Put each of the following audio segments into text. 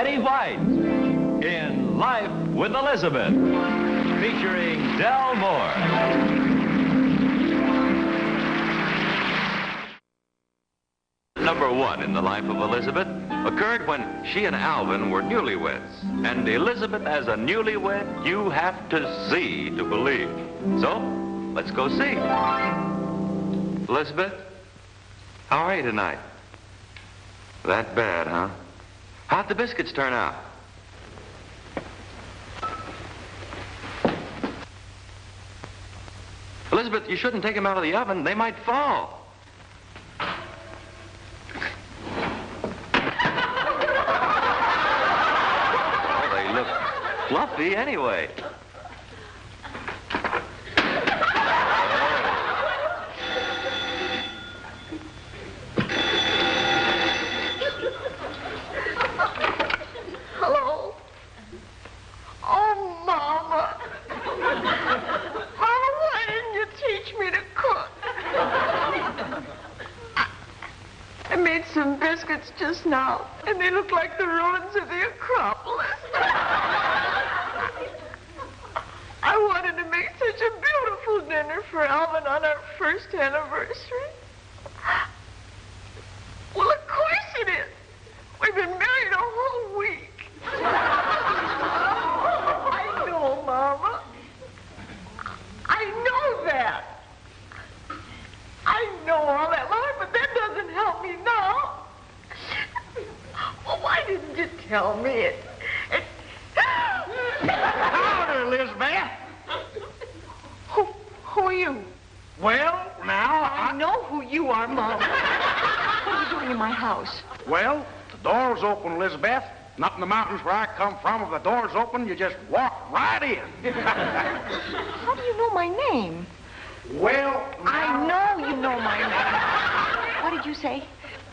Betty White in Life with Elizabeth, featuring Del Moore. Number one in the life of Elizabeth occurred when she and Alvin were newlyweds. And Elizabeth, as a newlywed, you have to see to believe. So, let's go see. Elizabeth, how are you tonight? That bad, huh? How'd the biscuits turn out? Elizabeth, you shouldn't take them out of the oven. They might fall. Fluffy, anyway. Hello? Oh, Mama. Mama, why didn't you teach me to cook? I made some biscuits just now, and they look like the ruins of the Acropolis. I wanted to make such a beautiful dinner for Alvin on our first anniversary. Well, of course it is. We've been married a whole week. I know, Mama. I know that. I know all that, Mama, but that doesn't help me now. Well, why didn't you tell me it? Howdy, Elizabeth. Who are you? Well, now, I know who you are, Mom. What are you doing in my house? Well, the door's open, Elizabeth. Not in the mountains where I come from. If the door's open, you just walk right in. How do you know my name? Well, now, I know you know my name. What did you say?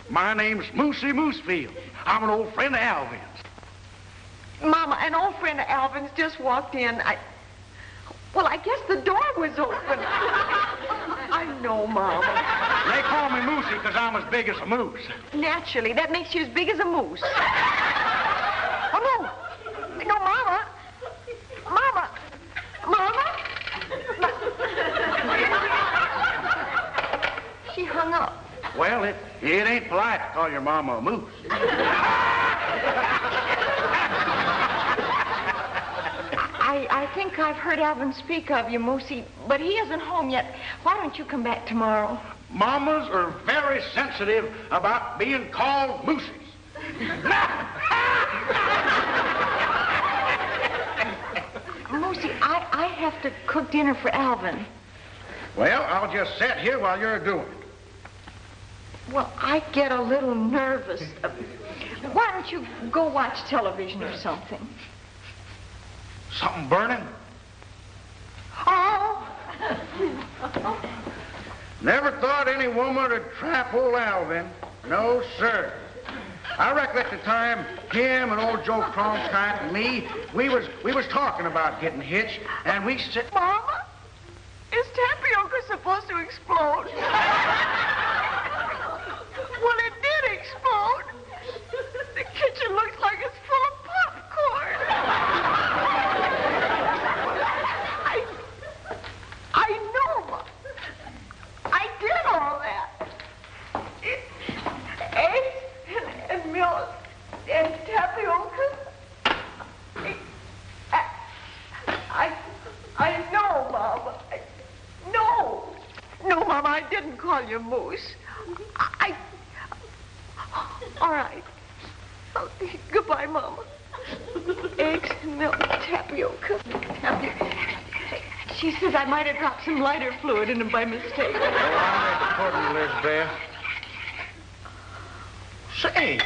My name's Moosey Moosefield. I'm an old friend of Alvin's. Mama, an old friend of Alvin's just walked in. Well, I guess the door was open. I know, Mama. They call me Moosey because I'm as big as a moose. Naturally, that makes you as big as a moose. Oh, no. No, Mama. Mama. Mama. She hung up. Well, it ain't polite to call your mama a moose. I think I've heard Alvin speak of you, Moosey, but he isn't home yet. Why don't you come back tomorrow? Mamas are very sensitive about being called moosies. Moosey, I have to cook dinner for Alvin. Well, I'll just sit here while you're doing it. Well, I get a little nervous. Why don't you go watch television or something? Something burning? Oh! Never thought any woman would trap old Alvin. No, sir. I recollect the time him and old Joe Cronkite and me, we was talking about getting hitched, and we said... Mama, is tapioca supposed to explode? Well, it did explode. The kitchen looks like it's full of popcorn. I know, Mom. I did all that. Eggs and milk and tapioca. I know, Mama. No, Mama, I didn't call you Moose. All right. Oh, goodbye, Mama. Eggs, milk, tapioca. She says I might have dropped some lighter fluid in them by mistake. Oh, I beg your pardon, Elizabeth. Say,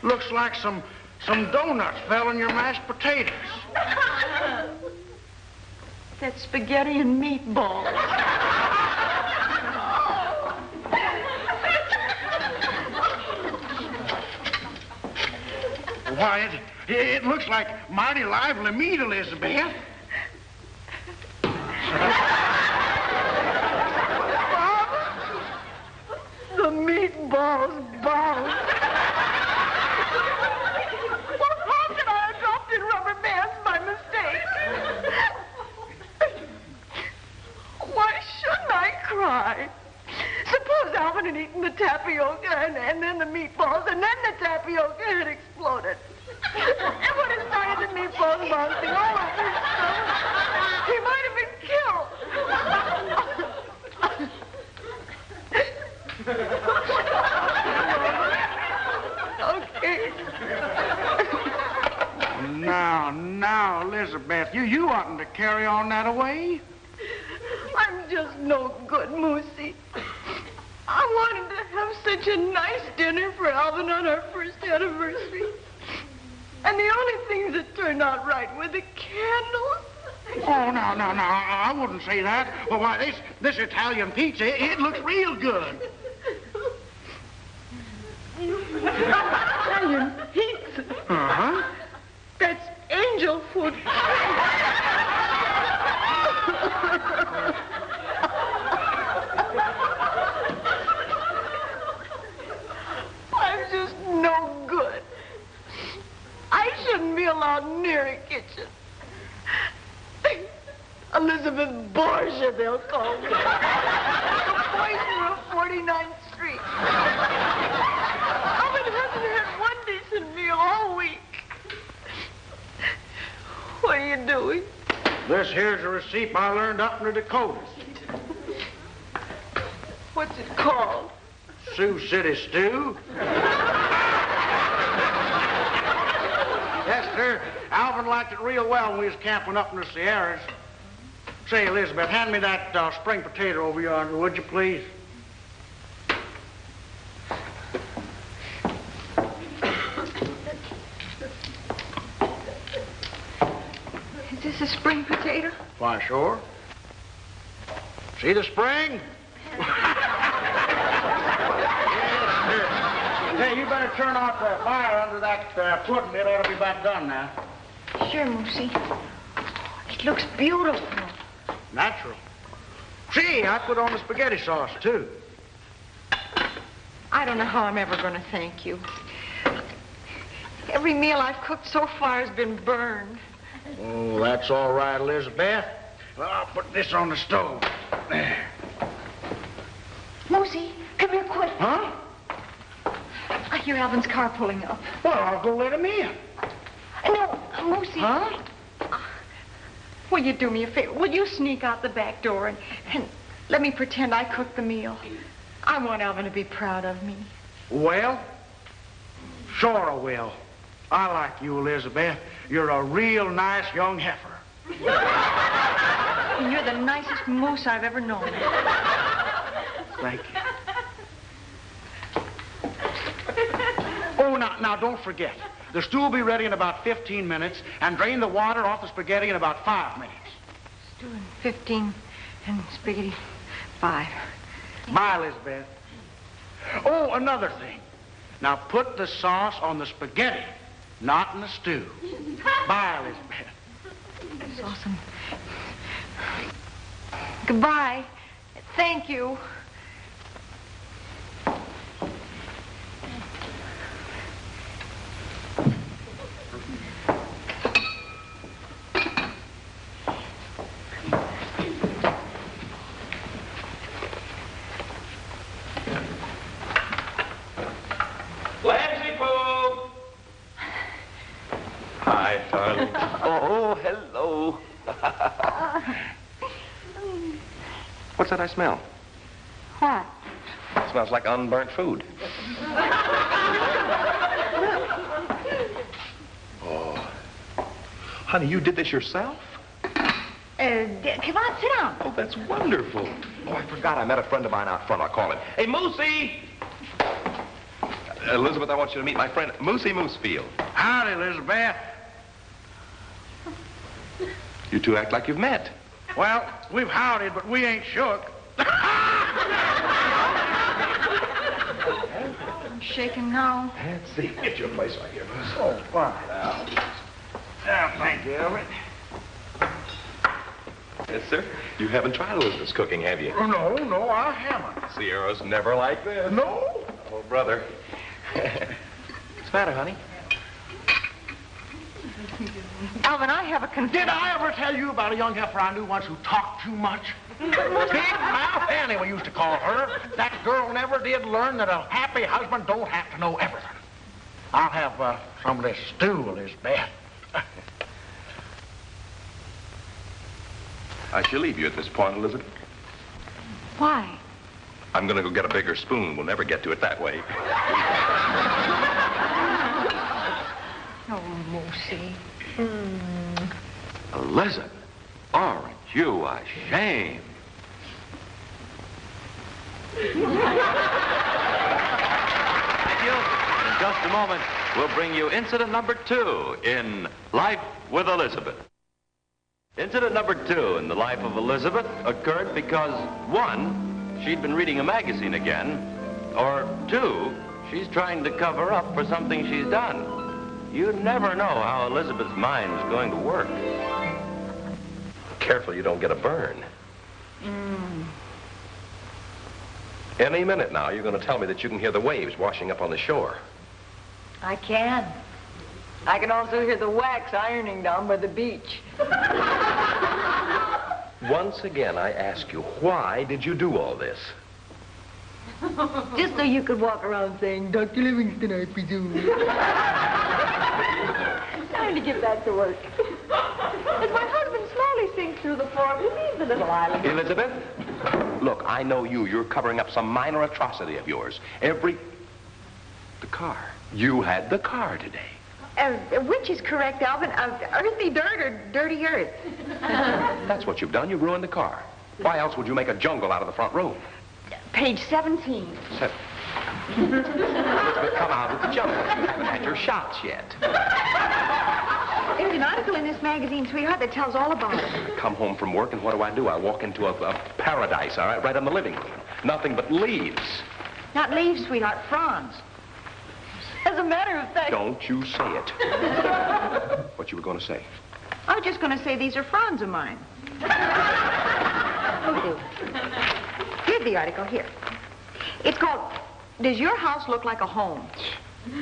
looks like some donuts fell on your mashed potatoes. That's spaghetti and meatballs. Why, it looks like mighty lively meat, Elizabeth. The meatballs bounced. Why Now, Elizabeth, you oughtn't to carry on that away. I'm just no good, Moosey. I wanted to have such a nice dinner for Alvin on our first anniversary. And the only things that turned out right were the candles. Oh, no, I wouldn't say that. Well, why, this Italian pizza, it looks real good. Italian pizza? Uh-huh. That's angel food. I'm just no good. I shouldn't be allowed near a kitchen. Elizabeth Borgia, they'll call me. The poisoner of 49th Street. Alvin hasn't had one decent meal all week. What are you doing? This here's a receipt I learned up in the Dakotas. What's it called? Sioux City Stew. Yes, sir. Alvin liked it real well when we was camping up in the Sierras. Say, Elizabeth, hand me that spring potato over yonder, would you, please? Is this a spring potato? Why, sure. See the spring? Hey, you better turn off the fire under that pudding. It ought to be about done now. Sure, Moosey. It looks beautiful. Natural. See, I put on the spaghetti sauce, too. I don't know how I'm ever going to thank you. Every meal I've cooked so far has been burned. Oh, that's all right, Elizabeth. Well, I'll put this on the stove. There. Moosey, come here quick. Huh? I hear Alvin's car pulling up. Well, I'll go let him in. No, Moosey. Huh? Will you do me a favor? Will you sneak out the back door and let me pretend I cooked the meal? I want Alvin to be proud of me. Well, sure I will. I like you, Elizabeth. You're a real nice young heifer. And you're the nicest moose I've ever known. Thank you. Oh, now, don't forget. The stew will be ready in about 15 minutes, and drain the water off the spaghetti in about 5 minutes. Stew in 15 and spaghetti 5. Bye, Elizabeth. Oh, another thing. Now, put the sauce on the spaghetti, not in the stew. Bye, Elizabeth. That's awesome. Goodbye. Thank you. Hi, darling. Oh, hello. What's that I smell? What? It smells like unburnt food. Oh. Honey, you did this yourself? Come on, sit down. Oh, that's wonderful. Oh, I forgot. I met a friend of mine out front. I'll call him. Hey, Moosey! Elizabeth, I want you to meet my friend, Moosey Moosefield. Howdy, Elizabeth. You two act like you've met. Well, we've howdied, but we ain't shook. I'm shaking now. Let's see. Get your place right here, Moose. Oh, fine. Now, thank you, Elvin. Yes, sir. You haven't tried Elizabeth's cooking, have you? Oh, no, I haven't. Sierra's never like this. No? Oh, brother. What's the matter, honey? Alvin, I have a confession. Did I ever tell you about a young heifer I knew once who talked too much? Big Mouth Annie, we used to call her. That girl never did learn that a happy husband don't have to know everything. I'll have some of this stew, Elizabeth. I shall leave you at this point, Elizabeth. Why? I'm going to go get a bigger spoon. We'll never get to it that way. Oh, Moosey. Elizabeth, aren't you ashamed? Thank you. In just a moment, we'll bring you incident number 2 in Life with Elizabeth. Incident number 2 in the life of Elizabeth occurred because, 1, she'd been reading a magazine again, or 2, she's trying to cover up for something she's done. You never know how Elizabeth's mind is going to work. Careful you don't get a burn. Any minute now, you're going to tell me that you can hear the waves washing up on the shore. I can. I can also hear the wax ironing down by the beach. Once again, I ask you, why did you do all this? Just so you could walk around saying, Dr. Livingston, I presume. Time to get back to work. As my husband slowly sinks through the floor, we leave the little island. Elizabeth, look, I know you. You're covering up some minor atrocity of yours. The car. You had the car today. Which is correct, Alvin? Earthy dirt or dirty earth? That's what you've done. You ruined the car. Why else would you make a jungle out of the front room? Page 17. Elizabeth, come out of the jungle. You haven't had your shots yet. There's an article in this magazine, sweetheart, that tells all about it. I come home from work, and what do? I walk into a paradise, all right, right in the living room. Nothing but leaves. Not leaves, sweetheart, fronds. As a matter of fact... Don't you say it. What you were going to say? I was just going to say these are fronds of mine. Okay. Here's the article, here. It's called, Does Your House Look Like a Home?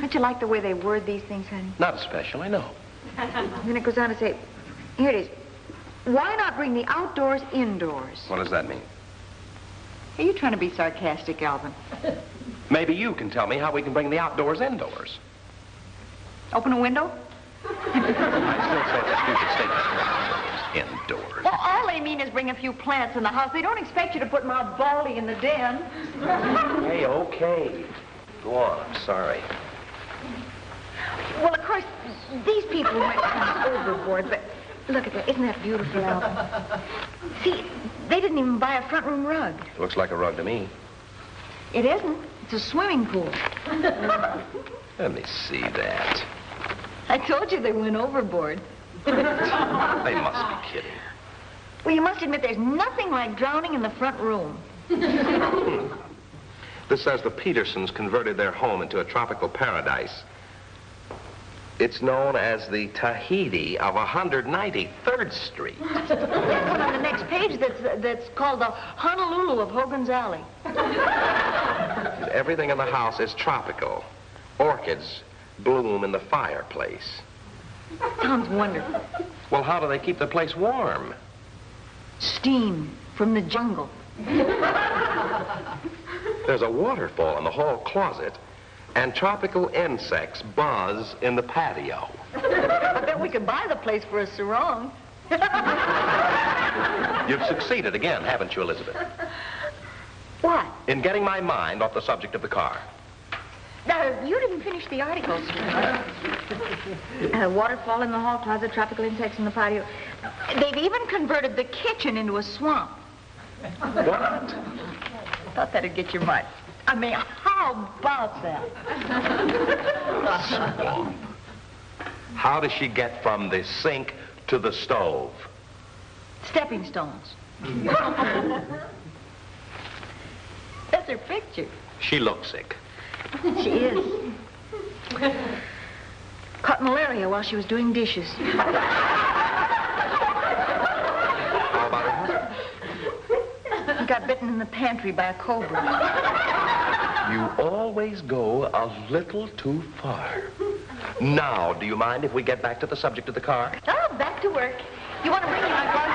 Don't you like the way they word these things, honey? Not especially, I know. And then it goes on to say, here it is. Why not bring the outdoors indoors? What does that mean? Are you trying to be sarcastic, Alvin? Maybe you can tell me how we can bring the outdoors indoors. Open a window? I still say that stupid statement. Indoors. Well, all they mean is bring a few plants in the house. They don't expect you to put Mount Baldy in the den. Hey, okay. Go on, I'm sorry. Well, of course, these people went kind of overboard, but look at that. Isn't that beautiful, Alvin? See, they didn't even buy a front room rug. Looks like a rug to me. It isn't. It's a swimming pool. Let me see that. I told you they went overboard. They must be kidding. Well, you must admit there's nothing like drowning in the front room. This says the Petersons converted their home into a tropical paradise. It's known as the Tahiti of 193rd Street. There's one on the next page that's called the Honolulu of Hogan's Alley. Everything in the house is tropical. Orchids bloom in the fireplace. Sounds wonderful. Well, how do they keep the place warm? Steam from the jungle. There's a waterfall in the hall closet, and tropical insects buzz in the patio. I bet we could buy the place for a sarong. You've succeeded again, haven't you, Elizabeth? What? In getting my mind off the subject of the car. You didn't finish the article, sweetheart. Waterfall in the hall closet, tropical insects in the patio. They've even converted the kitchen into a swamp. What? Thought that'd get your mutt. I mean, how about that? Swamp. How does she get from the sink to the stove? Stepping stones. That's her picture. She looks sick. She is. Caught malaria while she was doing dishes. How about her husband? He got bitten in the pantry by a cobra. You always go a little too far. Now, do you mind if we get back to the subject of the car? Oh, back to work. You want to bring me my car?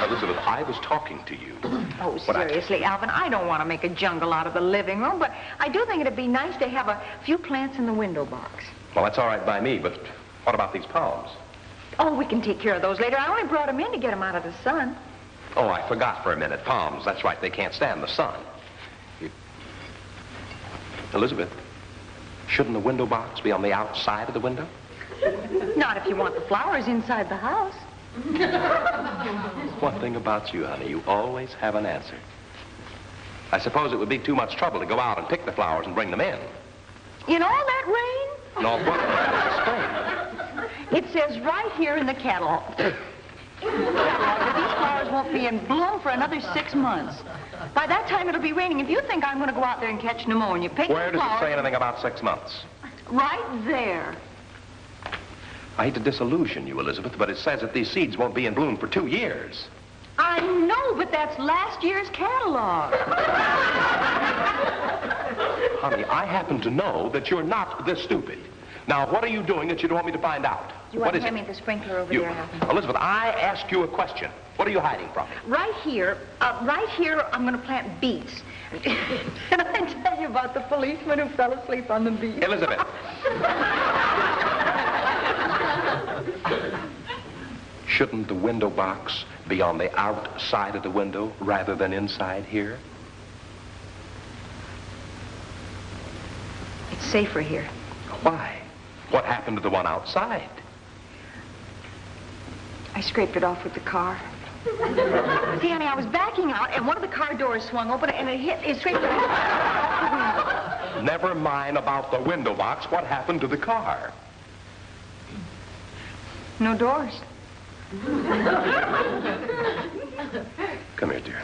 Elizabeth, I was talking to you. Oh, seriously, Alvin, I don't want to make a jungle out of the living room, but I do think it'd be nice to have a few plants in the window box. Well, that's all right by me, but what about these palms? Oh, we can take care of those later. I only brought them in to get them out of the sun. Oh, I forgot for a minute. Palms, that's right. They can't stand the sun. Elizabeth, Shouldn't the window box be on the outside of the window? Not if you want the flowers inside the house. One thing about you, honey, you always have an answer. I suppose it would be too much trouble to go out and pick the flowers and bring them in. In all that rain? No, what It says right here in the catalog. That these flowers won't be in bloom for another 6 months. By that time, it'll be raining. If you think I'm going to go out there and catch pneumonia, pick Where the does flowers. it say anything about 6 months? Right there. I hate to disillusion you, Elizabeth, but it says that these seeds won't be in bloom for 2 years. I know, but that's last year's catalog. Honey, I happen to know that you're not this stupid. Now, what are you doing that you don't want me to find out? You want to hand me the sprinkler over there, Alvin? Elizabeth, I ask you a question. What are you hiding from me? Right here, I'm going to plant beets. Can I tell you about the policeman who fell asleep on the beet? Elizabeth. Shouldn't the window box be on the outside of the window rather than inside here? It's safer here. Why? What happened to the one outside? I scraped it off with the car. See, honey, I was backing out, and one of the car doors swung open, and it scraped it off. Never mind about the window box. What happened to the car? No doors. Come here, dear.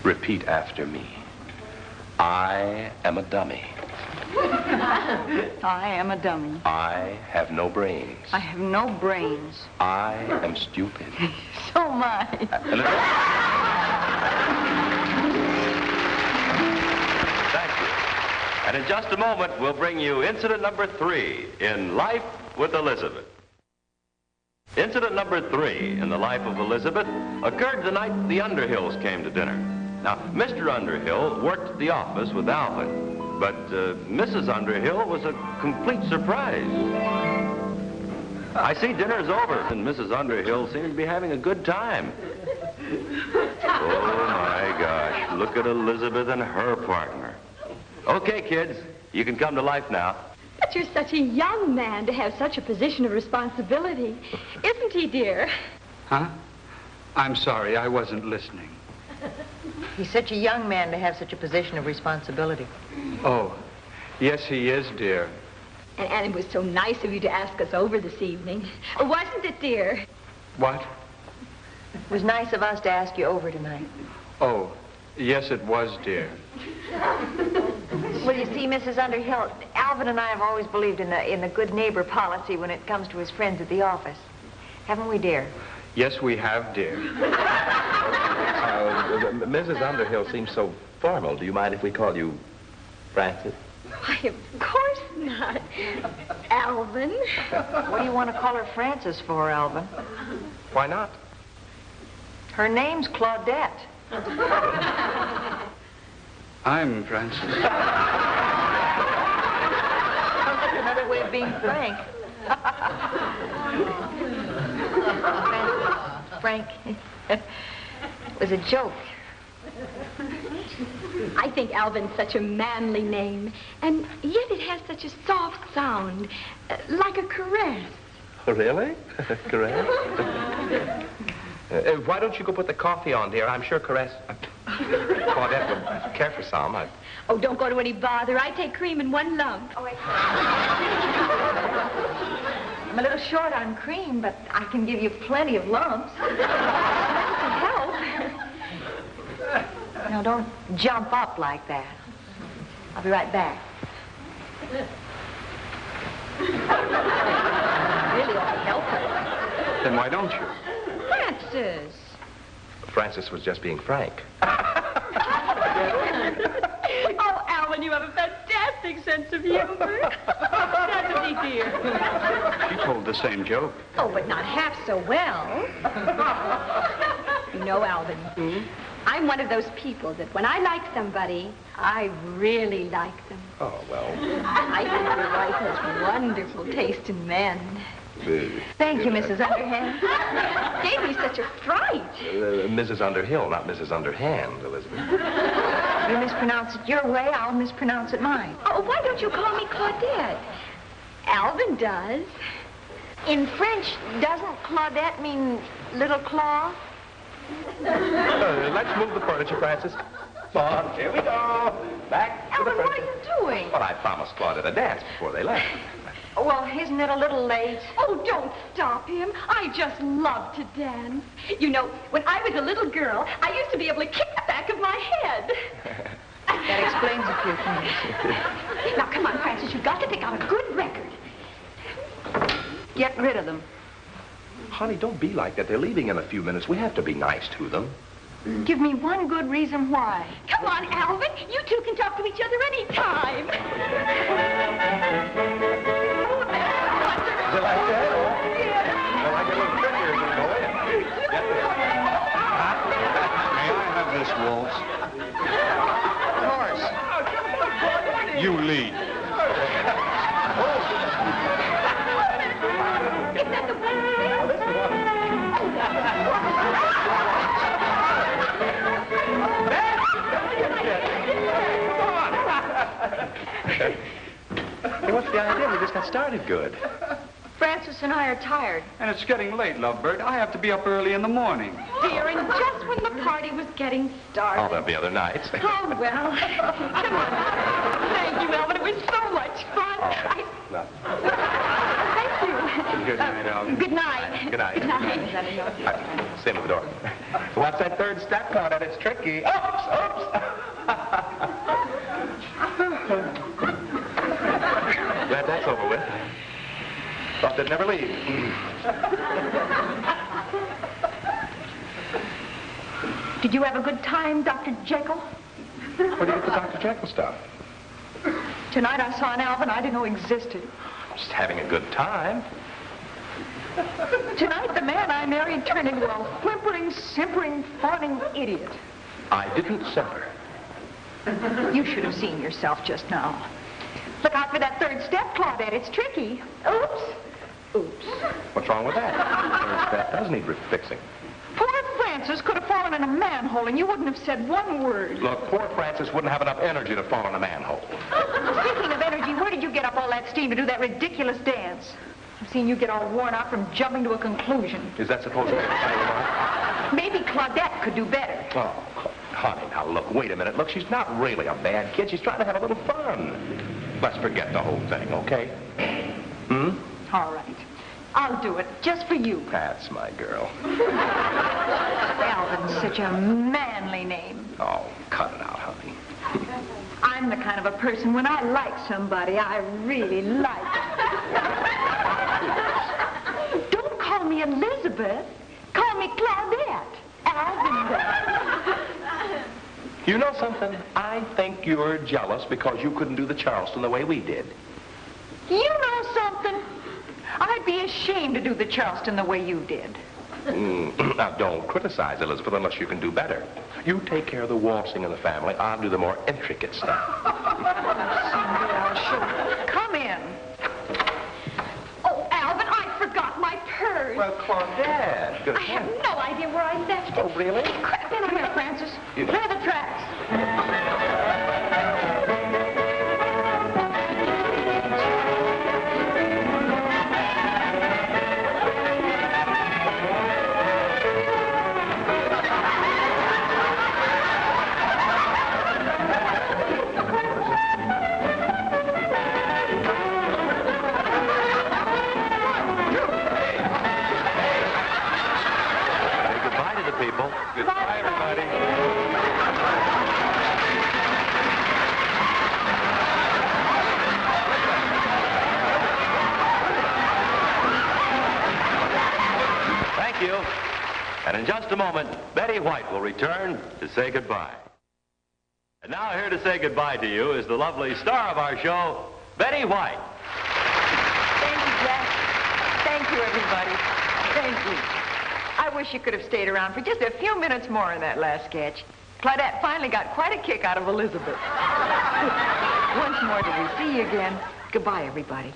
Repeat after me. I am a dummy. I am a dummy. I have no brains. I have no brains. I am stupid. So am I. Thank you. And in just a moment, we'll bring you incident number 3 in Life with Elizabeth. Incident number 3 in the life of Elizabeth occurred the night the Underhills came to dinner. Now, Mr. Underhill worked at the office with Alvin, but Mrs. Underhill was a complete surprise. I see dinner's over, and Mrs. Underhill seemed to be having a good time. Oh, my gosh, look at Elizabeth and her partner. Okay, kids, you can come to life now. But you're such a young man to have such a position of responsibility. Isn't he, dear? Huh? I'm sorry, I wasn't listening. He's such a young man to have such a position of responsibility. Oh, yes, he is, dear. And it was so nice of you to ask us over this evening. Wasn't it, dear? What? It was nice of us to ask you over tonight. Oh, yes, it was, dear. Well, you see, Mrs. Underhill, Alvin and I have always believed in the good neighbor policy when it comes to his friends at the office. Haven't we, dear? Yes, we have, dear. Mrs. Underhill seems so formal. Do you mind if we call you Francis? Why, of course not. Alvin. What do you want to call her Frances for, Alvin? Why not? Her name's Claudette. I'm Francis. That's another way of being frank. Frank. It was a joke. I think Alvin's such a manly name, and yet it has such a soft sound, like a caress. Really? Correct. Why don't you go put the coffee on, dear? I'm sure Claudette would care for some. Oh, don't go to any bother. I take cream in one lump. Oh, I'm a little short on cream, but I can give you plenty of lumps. To help. Now, don't jump up like that. I'll be right back. Really ought to help her. Then why don't you? Francis. Francis was just being frank. Oh, Alvin, you have a fantastic sense of humor. Doesn't he, dear? She told the same joke. Oh, but not half so well. You know, Alvin, I'm one of those people that when I like somebody, I really like them. Oh, well. I think your wife has wonderful taste in men. Thank you, Mrs. Underhand. Gave me such a fright. Mrs. Underhill, not Mrs. Underhand, Elizabeth. You mispronounce it your way, I'll mispronounce it mine. Oh, why don't you call me Claudette? Alvin does. In French, doesn't Claudette mean little claw? Let's move the furniture, Francis. Come on, here we go. Back to the Alvin, what are furniture. you doing? Well, I promised Claudette a dance before they left. Well, isn't it a little late? Oh, don't stop him. I just love to dance. You know, when I was a little girl, I used to be able to kick the back of my head. That explains a few things. Now, come on, Francis, you've got to pick out a good record. Get rid of them. Honey, don't be like that. They're leaving in a few minutes. We have to be nice to them. Give me one good reason why. Come on, Alvin. You two can talk to each other any time. Is it like that? Well, I get a little trickier as we go in. Get this. May I have this waltz? Of course. You lead. Hey, what's the idea? We just got started good. Francis and I are tired. And it's getting late, Lovebird. I have to be up early in the morning. Dear, and just when the party was getting started. Oh, there'll be other nights. Oh, well. Come on. Thank you, Alvin. It was so much fun. No. Thank you. Good night, Alvin. Good night. Good night. Good night. Same with the door. What's that third step, Claudette? It's tricky. Oops, oops. Glad that's over with. Thought they'd never leave. Did you have a good time, Dr. Jekyll? Where do you get the Dr. Jekyll stuff? Tonight I saw an Alvin I didn't know existed. Just having a good time. Tonight the man I married turned into a whimpering, simpering, fawning idiot. I didn't simper. You should have seen yourself just now. Look out for that third step, Claudette. It's tricky. Oops. Oops. What's wrong with that? That does need fixing. Poor Francis could have fallen in a manhole and you wouldn't have said one word. Look, poor Francis wouldn't have enough energy to fall in a manhole. Speaking of energy, where did you get up all that steam to do that ridiculous dance? I've seen you get all worn out from jumping to a conclusion. Is that supposed to be a final remark? Maybe Claudette could do better. Oh, honey, now look, wait a minute. Look, she's not really a bad kid. She's trying to have a little fun. Let's forget the whole thing, okay? Hmm? All right. I'll do it, just for you. That's my girl. Alvin's such a manly name. Oh, cut it out, honey. I'm the kind of a person, when I like somebody, I really like them. Don't call me Elizabeth. Call me Claudette. Alvin. You know something? I think you're jealous because you couldn't do the Charleston the way we did. You know something? I'd be ashamed to do the Charleston the way you did. Now, don't criticize Elizabeth unless you can do better. You take care of the waltzing in the family. I'll do the more intricate stuff. Come in. Oh, Alvin, I forgot my purse. Well, Claudette, good I have no idea where I left it. Oh, really? Crap, come here, Francis. Play the tracks. Say goodbye to the people. Goodbye, everybody. Thank you. And in just a moment, Betty White will return to say goodbye. And now here to say goodbye to you is the lovely star of our show, Betty White. Thank you, Jack. Thank you, everybody. Thank you. I wish you could have stayed around for just a few minutes more in that last sketch. Claudette finally got quite a kick out of Elizabeth. Once more till we see you again. Goodbye, everybody.